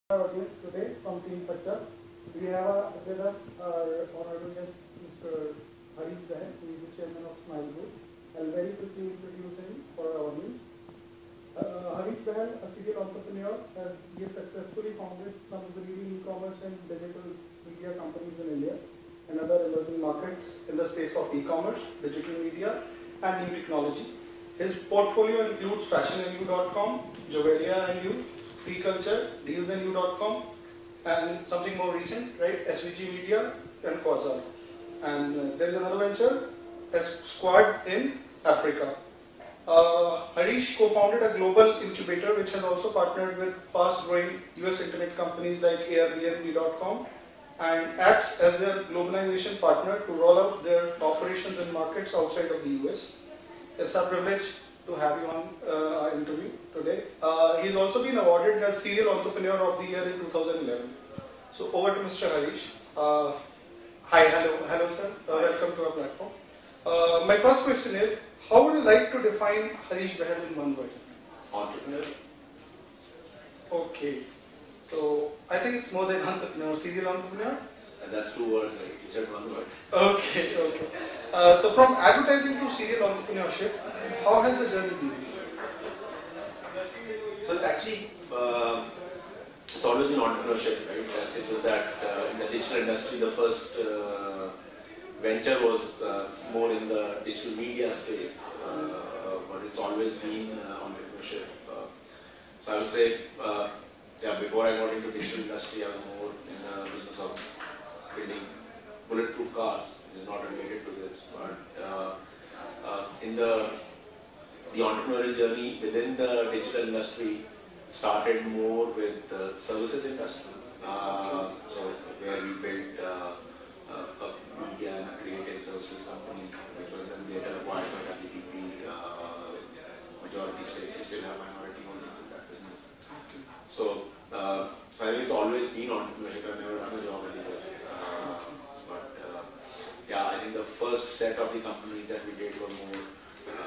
Audience today from Team Fuccha. We have with us our honorable guest, Mr. Harish Bahl, who is the chairman of Smile Group. I'll very quickly introduce him for our audience. Harish Bahl, a serial entrepreneur, has successfully founded some of the leading e-commerce and digital media companies in India and other emerging markets in the space of e-commerce, digital media, and new technology. His portfolio includes Fashion&You.com, Jovelia&You, FREECULTR, DealsandYou.com, and something more recent, right? SVG Media and Quasar. And there is another venture, Squad in Africa. Harish co-founded a global incubator which has also partnered with fast-growing US internet companies like Airbnb.com and acts as their globalization partner to roll out their operations in markets outside of the US. It's our privilege to have you on our interview today. He's also been awarded as Serial Entrepreneur of the Year in 2011. So over to Mr. Harish. Hi, hello sir. Welcome to our platform. My first question is, how would you like to define Harish Bahl in one word? Entrepreneur. Okay. So I think it's more than entrepreneur, serial entrepreneur. And that's 2 words, right? You said 1 word. Okay. So from advertising to serial entrepreneurship, how has the journey been? So it's actually, it's always been entrepreneurship, right? It's just that in the digital industry, the first venture was more in the digital media space, but it's always been entrepreneurship. So I would say, before I got into digital industry, I was more in the business of building bulletproof cars, which is not related to this, but in the entrepreneurial journey within the digital industry started more with the services industry. So where we built a media and a creative services company, which was then later acquired by WPP, majority stake. We still have minority holdings in that business. So I think it's always been entrepreneurship. I've never done a job anywhere. I think the first set of the companies that we did were more,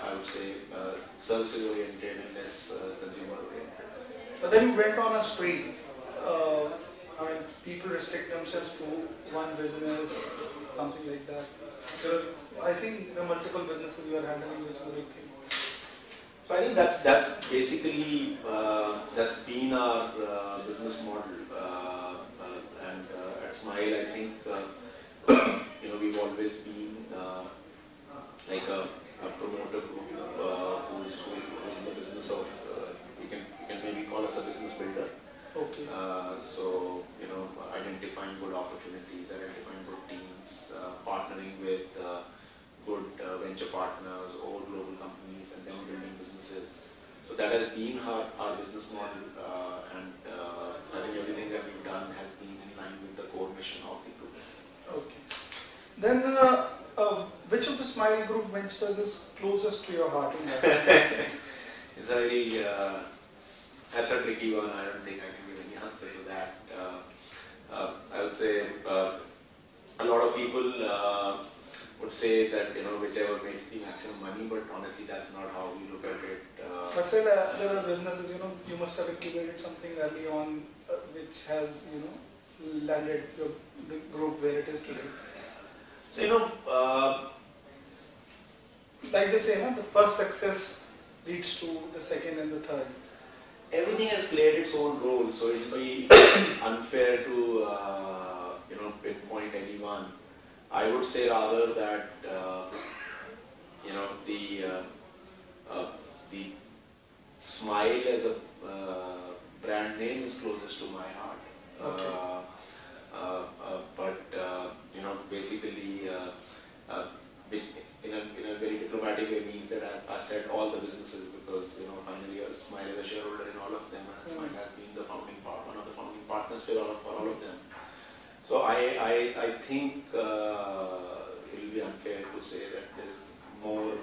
I would say, services oriented and less consumer oriented. But then you went on a spree. People restrict themselves to one business, something like that. I think the multiple businesses you are handling, which is a big thing. So I think that's basically that's been our business model, and at Smile, I think we've always been like a promoter group who's in the business of you can maybe call us a business builder. Okay. So identifying good opportunities, identifying good teams, partnering with good venture partners or global companies, and then building businesses. So that has been our business model, and I think everything that we've done has been in line with the core mission of the group. Okay. Then, which of the Smile Group ventures is closest to your heart in that? It's a very, that's a tricky one. I don't think I can give any answer to that. I would say a lot of people would say that whichever makes the maximum money, but honestly that's not how we look at it. But say there are businesses, you must have incubated something early on which has, landed the group where it is today. So like they say, the first success leads to the second and the third. Everything has played its own role, so it will be unfair to pinpoint anyone. I would say rather that the Smile as a brand name is closest to my heart. Okay. Basically, which in a very diplomatic way means that I said all the businesses because finally Smile is a shareholder in all of them, and Smile has been one of the founding partners for all of them. So I think it will be unfair to say that there is more.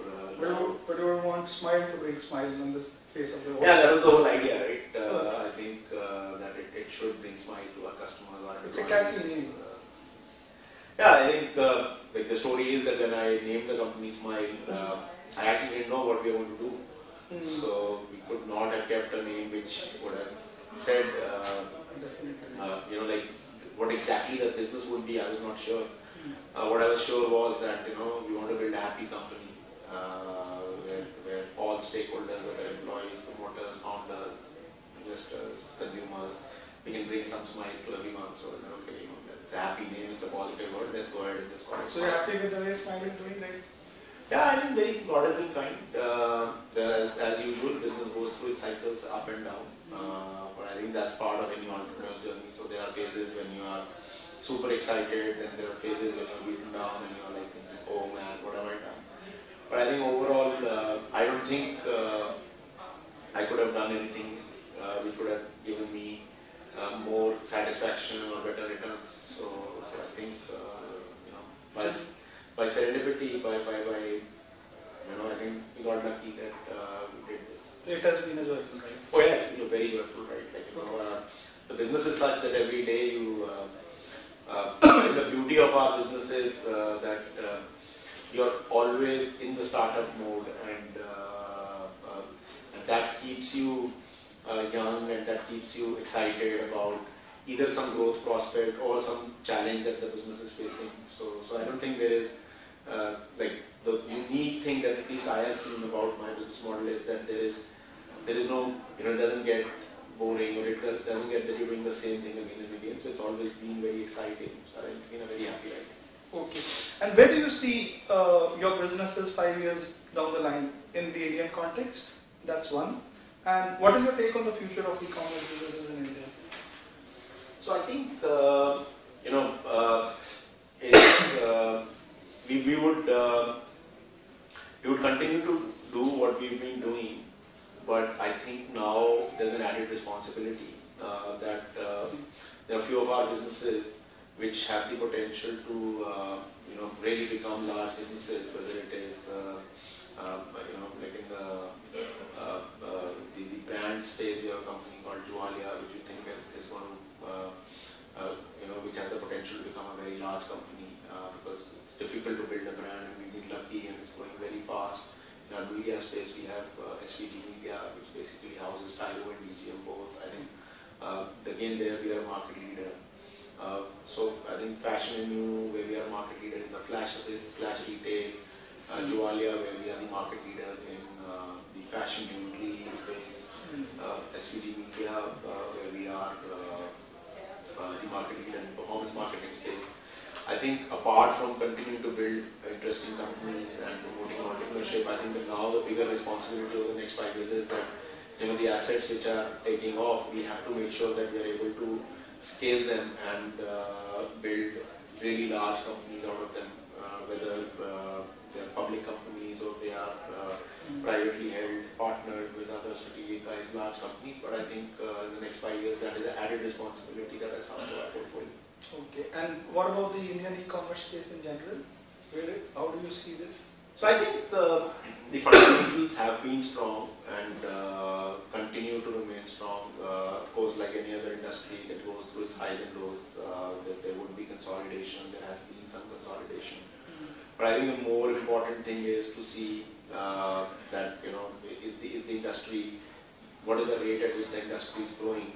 But you would want Smile to bring Smile on the face of the world. Yeah, that was the whole idea, right? I think that it should bring Smile to our customers. It's a catchy name. I think the story is that when I named the company Smile, I actually didn't know what we were going to do. So we could not have kept a name which would have said exactly the business would be, I was not sure. What I was sure was that we want to build a happy company where all stakeholders, whether employees, promoters, founders, investors, consumers, we can bring some smiles to everyone. So okay, it's a happy name, it's a positive word. Let's go ahead and just call it. So you're happy with the way Smile is doing, right? Yeah, I think God has been kind. As usual, business goes through its cycles up and down. But I think that's part of any entrepreneur's journey. So there are phases when you are super excited, and there are phases when you're beaten down and you're like thinking, oh man, what have I done? But I think overall, I don't think I could have done anything which would have given me more satisfaction or better returns. So I think by serendipity, by I think we got lucky that we did this. It has been a joyful ride. Oh yeah, it's been a very joyful ride. The business is such that every day you. The beauty of our business is that you're always in the startup mode, and that keeps you young, and that keeps you excited about either some growth prospect or some challenge that the business is facing. So I don't think there is the unique thing that at least I have seen about my business model is that there is no it doesn't get boring, or it doesn't get that you're doing the same thing again and again. So it's always been very exciting. So I've been a very happy ride. Okay. And where do you see your businesses 5 years down the line in the Indian context? That's one. And what is your take on the future of e-commerce businesses in India? So I think we would continue to do what we've been doing, but I think now there's an added responsibility that there are a few of our businesses which have the potential to really become large businesses, whether it is like in the brand space. We have a company called Jualia, which we think is going to which has the potential to become a very large company because it's difficult to build a brand, and we've been lucky and it's growing very fast. In our media space, we have SVT Media, which basically houses Tyro and DGM both. I think again there we are a market leader. So I think Fashion&You, where we are a market leader in the flash retail, Jualia, where we are the market leader in the fashion jewelry space, SVT Media, where we are the market leader in performance marketing space. I think apart from continuing to build interesting companies and promoting entrepreneurship, I think that now the bigger responsibility over the next 5 years is that the assets which are taking off, we have to make sure that we are able to scale them and build really large companies out of them, whether they are public companies or they are privately held, partnered with other strategic guys, large companies. But I think in the next 5 years, that is an added responsibility that has come to our portfolio. Okay. And what about the Indian e-commerce space in general? How do you see this? So I think the fundamentals have been strong and continue to remain strong. Of course, like any other industry that goes through its highs and lows, there would be consolidation. There has been some consolidation. But I think the more important thing is to see that is the industry, what is the rate at which the industry is growing,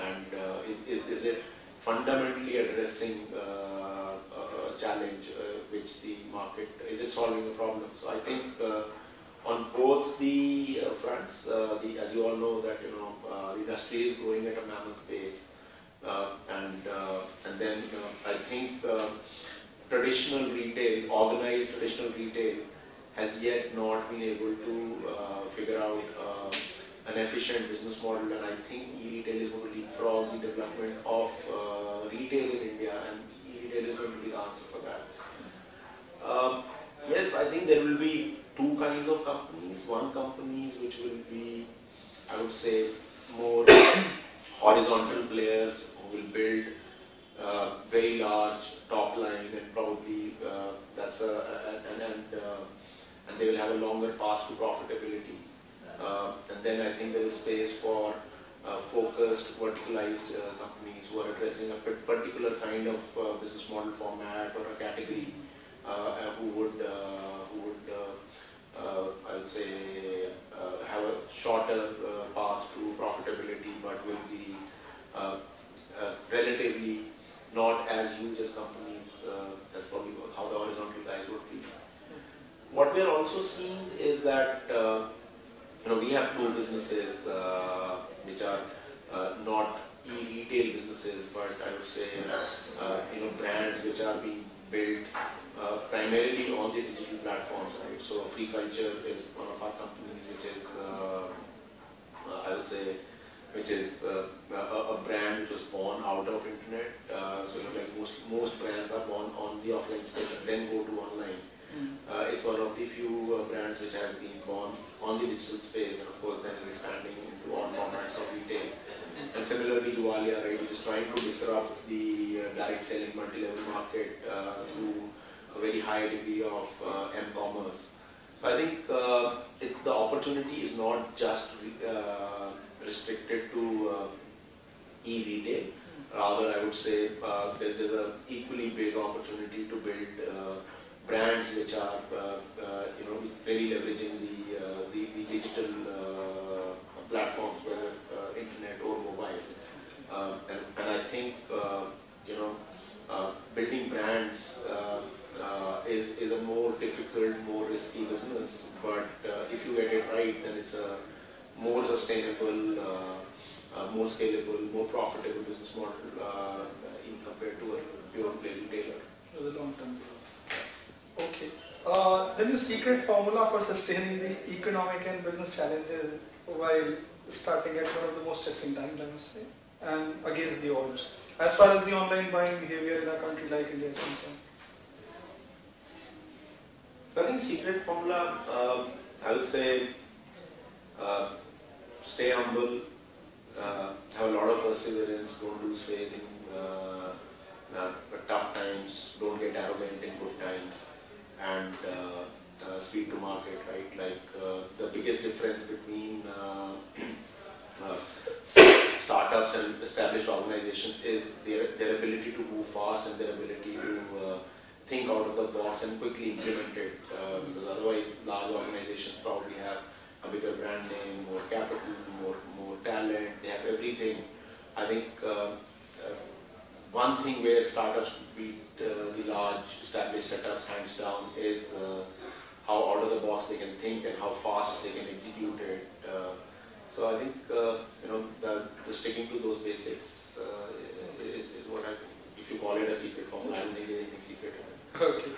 and is it fundamentally addressing a challenge which the market, is it solving a problem? So I think on both the fronts, as you all know that the industry is growing at a mammoth pace, and then I think traditional retail, organized traditional retail, has yet not been able to figure out an efficient business model, and I think e-retail is going to leapfrog the development of retail in India, and e-retail is going to be the answer for that. Yes, I think there will be two kinds of companies. One, companies which will be, I would say, more horizontal players who will build very large top line, and probably and they will have a longer path to profitability. And then I think there is space for focused, verticalized companies who are addressing a particular kind of business model format or a category, who would I would say have a shorter path to profitability, but will be relatively not as huge as companies. That's probably how the horizontal guys would be. What we are also seeing is that we have two businesses which are not e-retail businesses, but I would say brands which are being built primarily on the digital platforms, right? So FREECULTR is one of our companies, which is I would say, which is a brand which was born out of internet. So like most brands are born on the offline space and then go to online. It's one of the few brands which has been born on the digital space, and of course then is expanding into all formats of retail. And similarly, Juvalia, right, which is trying to disrupt the direct selling multi-level market through a very high degree of m-commerce. So I think the opportunity is not just restricted to e-retail. Rather, I would say there's an equally big opportunity to build brands which are really leveraging the digital platforms, whether internet or mobile. And I think building brands is a more difficult, more risky business. But if you get it right, then it's a more sustainable, more scalable, more profitable business model in compared to a pure play retailer. For the long term. Okay. Then your secret formula for sustaining the economic and business challenges while starting at one of the most testing times, I must say, and against the odds, as far as the online buying behavior in a country like India is concerned? I think secret formula, I would say, stay humble, have a lot of perseverance, don't lose faith in tough times, don't get arrogant in good times, and speed to market, right? Like the biggest difference between startups and established organizations is their ability to move fast and their ability to think out of the box and quickly implement it, because otherwise large organizations probably have a bigger brand name, more capital, more talent, they have everything. I think one thing where startups beat the large established setups hands down is how out of the box they can think and how fast they can execute it. So I think the sticking to those basics is what I think. If you call it a secret formula, I don't think there's anything secret in it. Okay.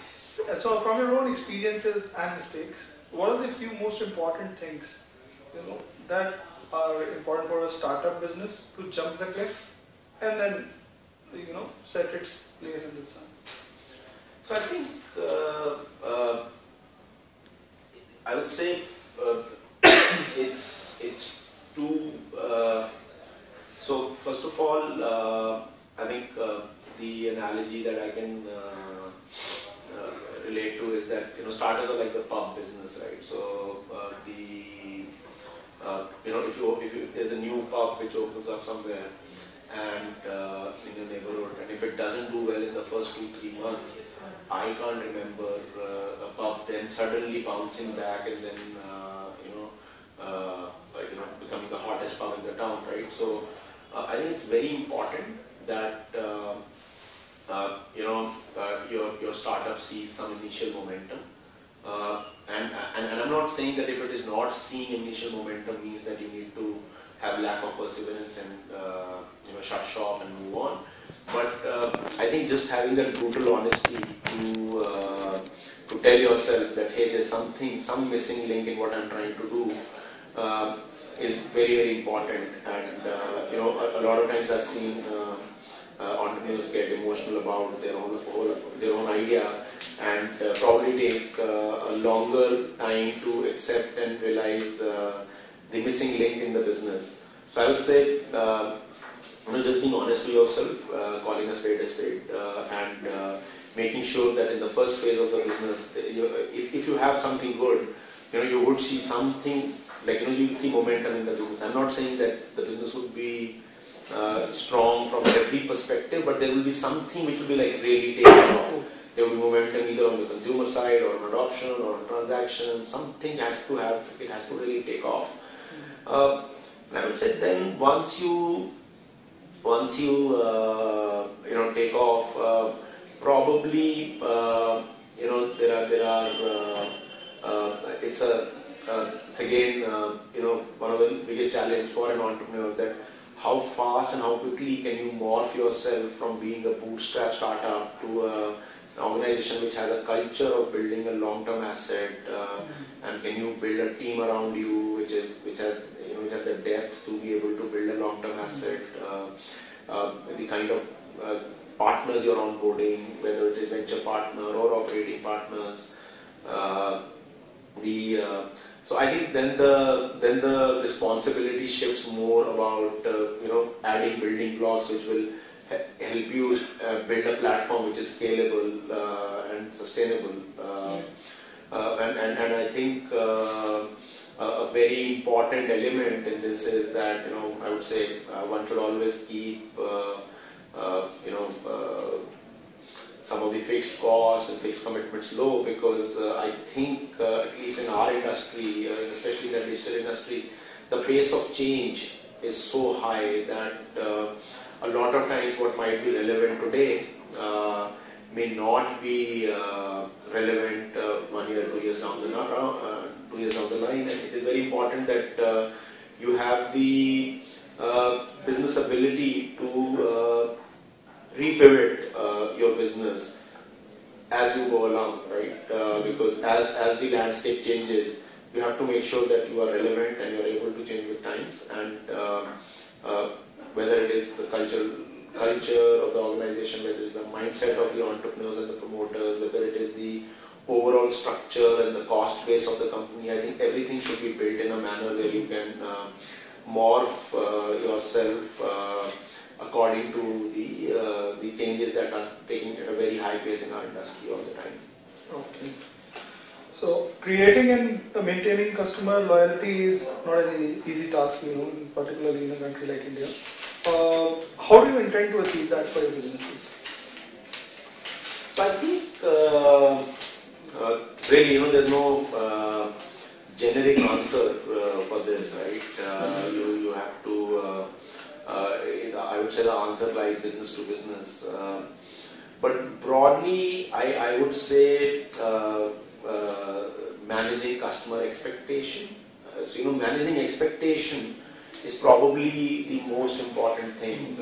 So from your own experiences and mistakes, what are the few most important things that are important for a startup business to jump the cliff and then set its place in the sun? So I think I would say it's two. So first of all, I think the analogy that I can relate to is that startups are like the pub business, right? So if there's a new pub which opens up somewhere and in your neighborhood, and if it doesn't do well in the first 2-3 months, I can't remember a pub then suddenly bouncing back and then becoming the hottest pub in the town, right? So I think it's very important that your startup sees some initial momentum, and I'm not saying that if it is not seeing initial momentum means that you need to have lack of perseverance and shut shop and move on. But I think just having that brutal honesty to tell yourself that hey, there's some missing link in what I'm trying to do is very, very important. And a lot of times I've seen entrepreneurs get emotional about their own idea and probably take a longer time to accept and realize the missing link in the business. So I would say just being honest to yourself, calling a spade, and making sure that in the first phase of the business, if you have something good, you would see something like you will see momentum in the business. I'm not saying that the business would be strong from every perspective, but there will be something which will be like really taking off. There will be momentum either on the consumer side or on adoption or on transaction. Something has to really take off. I would say then once you once you take off, probably it's again one of the biggest challenges for an entrepreneur, that how fast and how quickly can you morph yourself from being a bootstrap startup to an organization which has a culture of building a long-term asset, and can you build a team around you which has the depth to be able to build a long-term asset, the kind of partners you're onboarding, whether it is venture partner or operating partners. So I think then the responsibility shifts more about adding building blocks which will help you build a platform which is scalable and sustainable. And I think a very important element in this is that I would say one should always keep some of the fixed costs and fixed commitments low, because I think at least in our industry, especially the digital industry, the pace of change is so high that a lot of times what might be relevant today may not be relevant 1 year, 2 years down the line. And it is very important that you have the business ability to repivot your business as you go along, right? Because as the landscape changes, you have to make sure that you are relevant and you are able to change with times. And whether it is the culture of the organization, whether it is the mindset of the entrepreneurs and the promoters, whether it is the overall structure and the cost base of the company, I think everything should be built in a manner where you can morph yourself according to the changes that are taking at a very high pace in our industry all the time. Okay. So creating and maintaining customer loyalty is not an easy task, particularly in a country like India. How do you intend to achieve that for your businesses? So I think really, there's no generic answer for this, right? You have to. I would say the answer lies business to business. But broadly, I would say managing customer expectation. So managing expectation is probably the most important thing.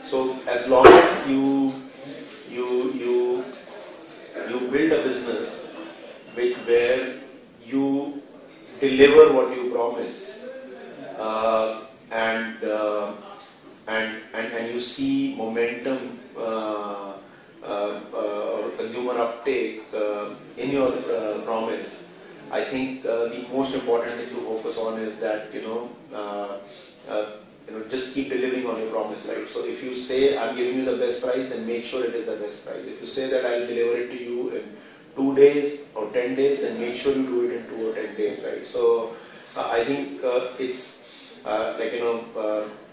So as long as you build a business where you deliver what you promise, and you see momentum or consumer uptake in your promise, I think the most important thing to focus on is that just keep delivering on your promise, right? So if you say I'm giving you the best price, then make sure it is the best price. If you say that I'll deliver it to you in 2 days or 10 days, then make sure you do it in 2 or 10 days, right? So I think it's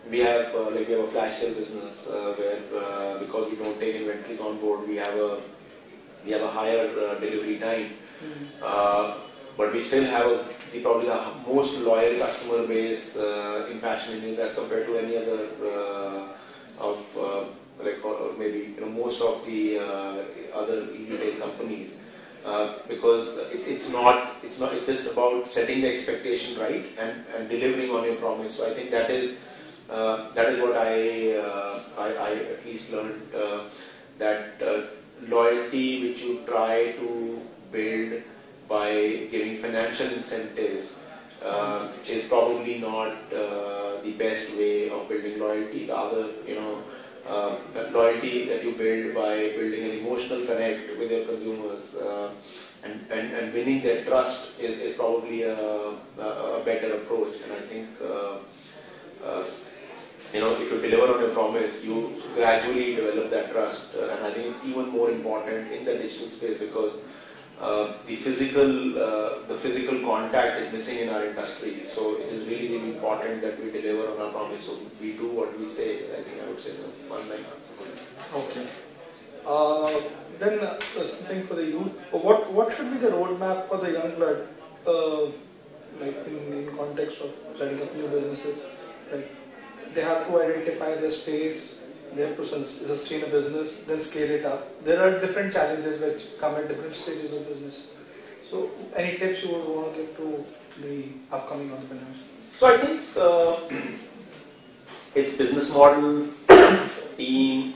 we have a flash sale business where because we don't take inventories on board, we have a higher delivery time, but we still have probably the most loyal customer base in Fashion&You as compared to any other or maybe most of the other retail companies. Because it's just about setting the expectation right and delivering on your promise. So I think that is what I at least learned, that loyalty which you try to build by giving financial incentives is probably not the best way of building loyalty. Rather, that loyalty that you build by building an emotional connect with your consumers and winning their trust is probably a better approach. And I think if you deliver on your promise, you gradually develop that trust. And I think it's even more important in the digital space because the physical contact is missing in our industry. So it is really, really important that we deliver on our promise. So we do what we say. I think I would say one line answer for that. Okay. Then something for the youth. What should be the roadmap for the young blood, like in context of setting up new businesses? Like they have to identify their space, they have to sustain a business, then scale it up. There are different challenges which come at different stages of business. So any tips you would want to give to the upcoming entrepreneurs? So I think it's business model, team,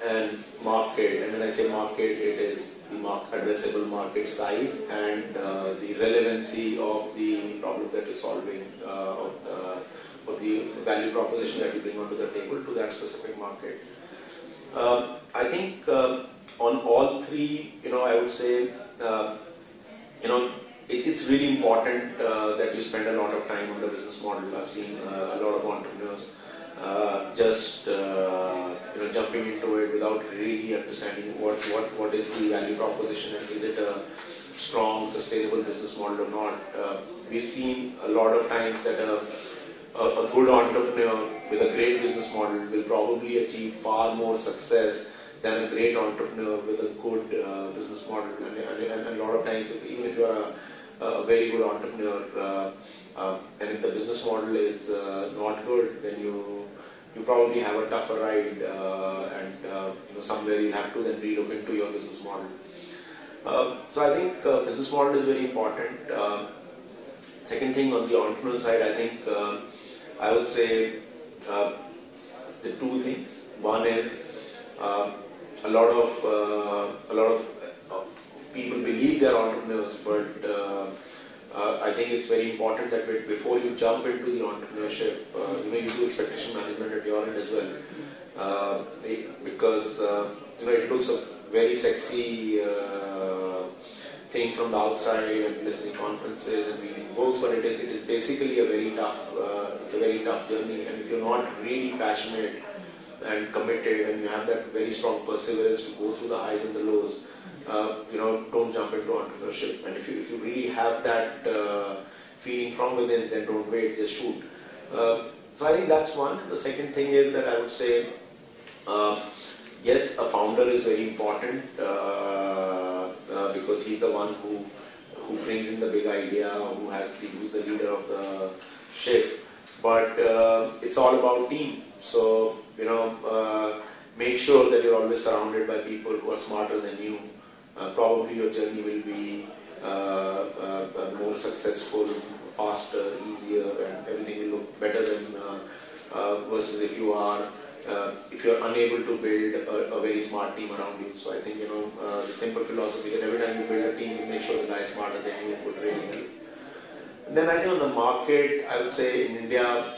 and market. And when I say market, it is the addressable market size and the relevancy of the problem that you're solving, of the value proposition that you bring onto the table to that specific market. I think on all three, I would say, it's really important that you spend a lot of time on the business model. I've seen a lot of entrepreneurs just jumping into it without really understanding what is the value proposition and is it a strong, sustainable business model or not. We've seen a lot of times that a good entrepreneur with a great business model will probably achieve far more success than a great entrepreneur with a good business model. And a lot of times, even if you are a very good entrepreneur, and if the business model is not good, then you probably have a tougher ride, and somewhere you'll have to then relook into your business model. So I think business model is very important. Second thing, on the entrepreneur side, I think I would say the two things. One is a lot of people believe they are entrepreneurs, but I think it's very important that before you jump into the entrepreneurship, you do expectation management at your end as well, because it looks a very sexy thing from the outside and listening conferences and reading books, but it is basically a very tough journey. And if you're not really passionate and committed, and you have that very strong perseverance to go through the highs and the lows, don't jump into entrepreneurship. And if you really have that feeling from within, then don't wait, just shoot. So I think that's one. The second thing is that I would say, yes, a founder is very important because he's the one who brings in the big idea, who's the leader of the ship. But it's all about team. So make sure that you're always surrounded by people who are smarter than you. Probably your journey will be more successful, faster, easier, and everything will look better than versus if you're unable to build a very smart team around you. So I think the simple philosophy that every time you build a team, you make sure the guy is smarter than you would really help. And then I think on the market, I would say in India,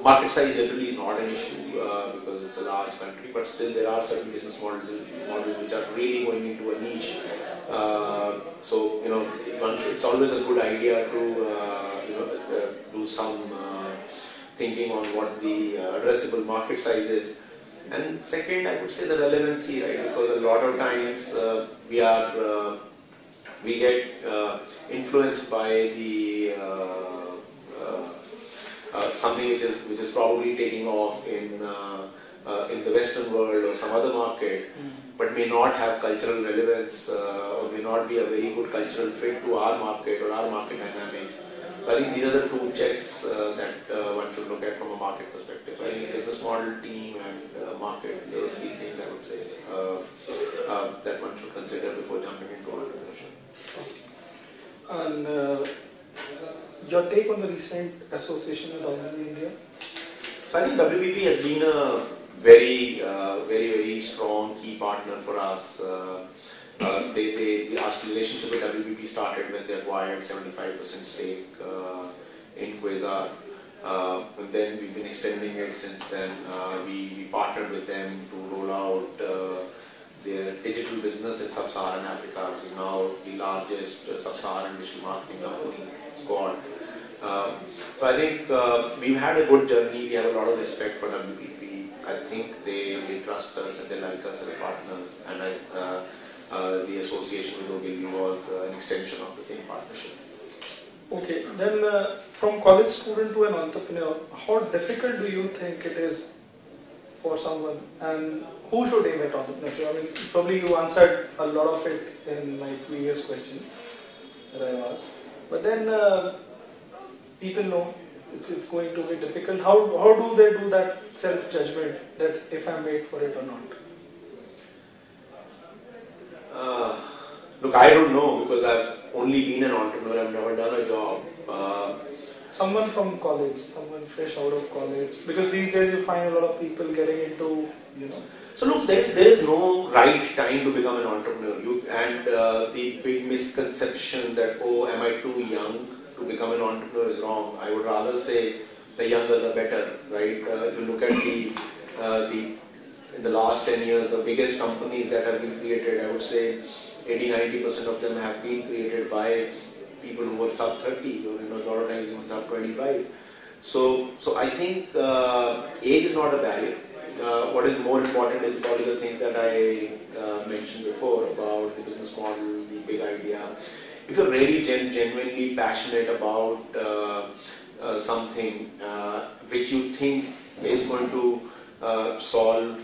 market size generally is not an issue because it's a large country, but still there are certain business models which are really going into a niche. So it's always a good idea to do some thinking on what the addressable market size is. And second, I would say the relevancy, right? Because a lot of times we get influenced by the something which is probably taking off in the Western world or some other market, but may not have cultural relevance or may not be a very good cultural fit to our market or our market dynamics. So I think these are the two checks that one should look at from a market perspective. So I think business model, team, and market, those are three things I would say that one should consider before jumping into entrepreneurship. And your take on the recent association with WPP India? So I think WPP has been a very, very strong key partner for us. Our relationship with WPP started when they acquired 75% stake in Quasar. And then we've been extending it since then. We partnered with them to roll out their digital business in Sub-Saharan Africa, which is now the largest Sub-Saharan digital marketing company squad. So I think we've had a good journey. We have a lot of respect for WPP. I think they trust us and they like us as partners. And the association with Ogilvy was an extension of the same partnership. Okay, then from college student to an entrepreneur, how difficult do you think it is for someone, and who should aim at entrepreneurship? I mean, probably you answered a lot of it in my previous question that I asked. But then people know it's going to be difficult. How do they do that self-judgment that if I'm made for it or not? Look, I don't know because I've only been an entrepreneur. I've never done a job. Someone from college, someone fresh out of college, because these days you find a lot of people getting into, So look, there is no right time to become an entrepreneur. The big misconception that, oh, am I too young to become an entrepreneur is wrong. I would rather say the younger the better, right? If you look at in the last 10 years, the biggest companies that have been created, I would say 80-90% of them have been created by people who were sub 30 or a lot of times even sub 25. So I think age is not a barrier. What is more important is probably the things that I mentioned before about the business model, the big idea. If you're really genuinely passionate about something which you think is going to solve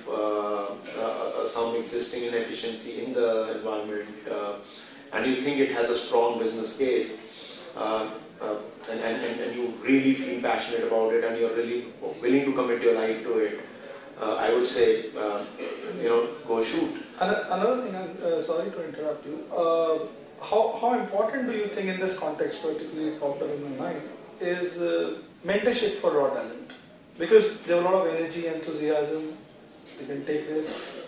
some existing inefficiency in the environment, and you think it has a strong business case, and you really feel passionate about it, and you're really willing to commit your life to it, I would say, go shoot. Another thing, sorry to interrupt you. How important do you think in this context, particularly popped up in my mind, is mentorship for raw talent? Because they have a lot of energy, enthusiasm, they can take risks.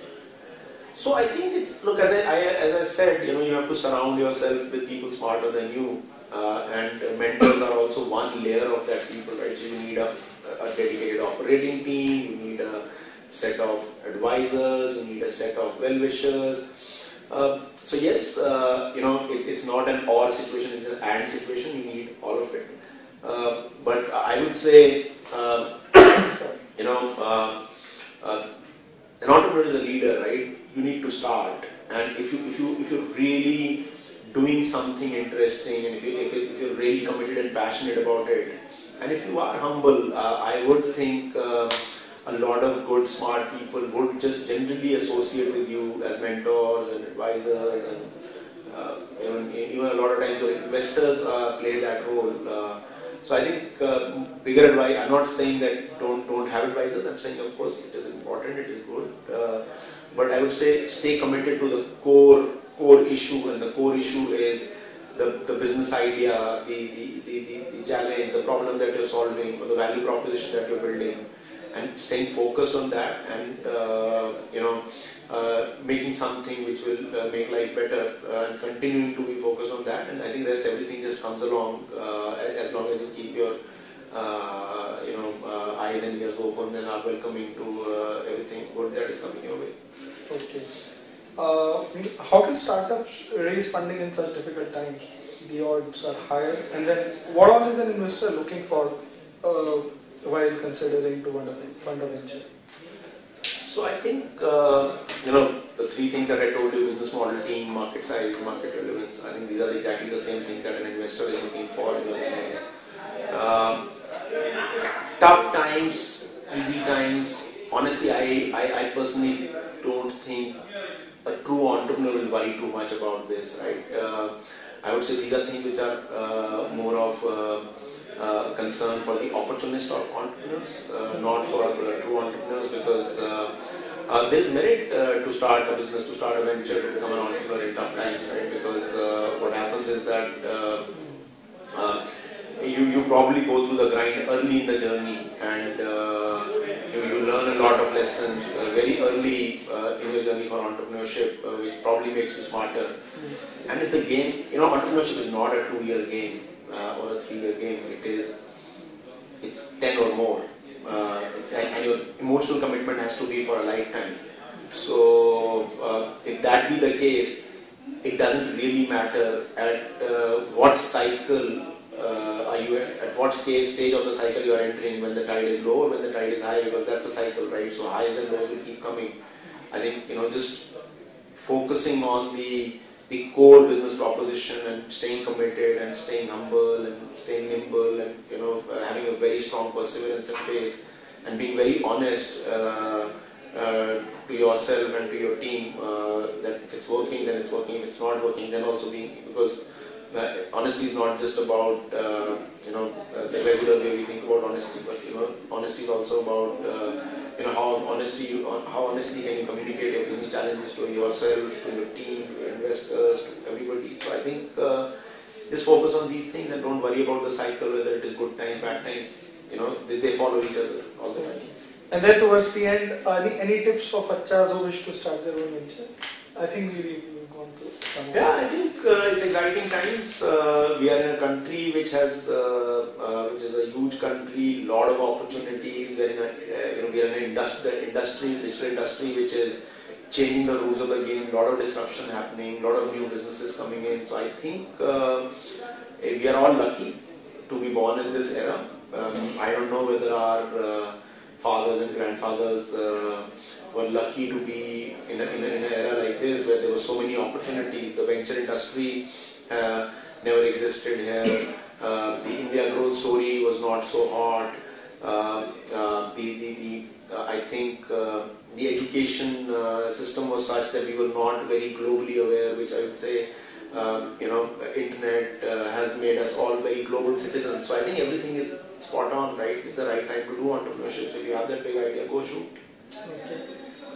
So I think look, as I said, you have to surround yourself with people smarter than you, and mentors are also one layer of that people, right? So you need a dedicated operating team, you need a set of advisors, you need a set of well-wishers. So yes, it's not an or situation, it's an and situation, you need all of it. But I would say, an entrepreneur is a leader, right? You need to start, and if you're really doing something interesting, and if you're really committed and passionate about it, and if you are humble, I would think a lot of good, smart people would just generally associate with you as mentors and advisors, and even a lot of times your investors play that role. So I think bigger advice. I'm not saying that don't have advisors. I'm saying, of course, it is important, it is good, but I would say stay committed to the core issue, and the core issue is the business idea, the challenge, the problem that you're solving, or the value proposition that you're building, and staying focused on that, and making something which will make life better, and continuing to be focused on that. And I think rest everything just comes along as long as you keep your eyes and ears open and are welcoming to everything good that is coming your way. Okay. How can startups raise funding in such difficult times? The odds are higher, and then what all is an investor looking for while considering to fund a venture? So I think the three things that I told you: business model, team, market size, market relevance. I think these are exactly the same things that an investor is looking for in your business. Tough times, easy times. Honestly, I personally don't think a true entrepreneur will worry too much about this, right? I would say these are things which are more of concern for the opportunist of entrepreneurs, not for true entrepreneurs, because there's merit to start a business, to start a venture, to become an entrepreneur in tough times, right? Because what happens is that you probably go through the grind early in the journey, and you learn a lot of lessons very early in your journey for entrepreneurship, which probably makes you smarter. And if the game, entrepreneurship is not a 2-year game or a 3-year game. It's 10 or more. And your emotional commitment has to be for a lifetime. So if that be the case, it doesn't really matter at what cycle are you at what stage of the cycle you are entering, when the tide is low or when the tide is high, because that's a cycle, right? So highs and lows will keep coming. I think just focusing on the core business proposition and staying committed and staying humble and staying nimble and having a very strong perseverance and faith and being very honest to yourself and to your team that if it's working, then it's working. If it's not working, then also because honesty is not just about the regular way we think about honesty, but honesty is also about how honestly can you communicate your business challenges to yourself, to your team, to your investors, to everybody. So I think just focus on these things and don't worry about the cycle, whether it is good times, bad times. They follow each other all the time. And then towards the end, any tips for Fuchchas who wish to start their own venture? I think we've gone through some. Yeah, I think it's exciting times. We are in a country which is a huge country, lot of opportunities. We are in an digital industry which is changing the rules of the game. Lot of disruption happening, lot of new businesses coming in. So I think we are all lucky to be born in this era. I don't know whether our fathers and grandfathers were lucky to be in an era like this where there were so many opportunities. The venture industry never existed here. The India growth story was not so hot. I think the education system was such that we were not very globally aware, which I would say internet has made us all very global citizens. So I think everything is spot on, right? It's the right time to do entrepreneurship. So if you have that big idea, go shoot. Okay.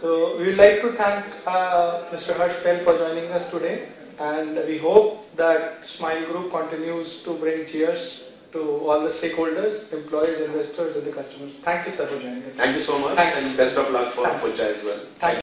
So we would like to thank Mr. Harish Bahl for joining us today, and we hope that Smile Group continues to bring cheers to all the stakeholders, employees, investors, and the customers. Thank you, sir, for joining us. Thank you so much, and best of luck for Fuccha as well. Thank you.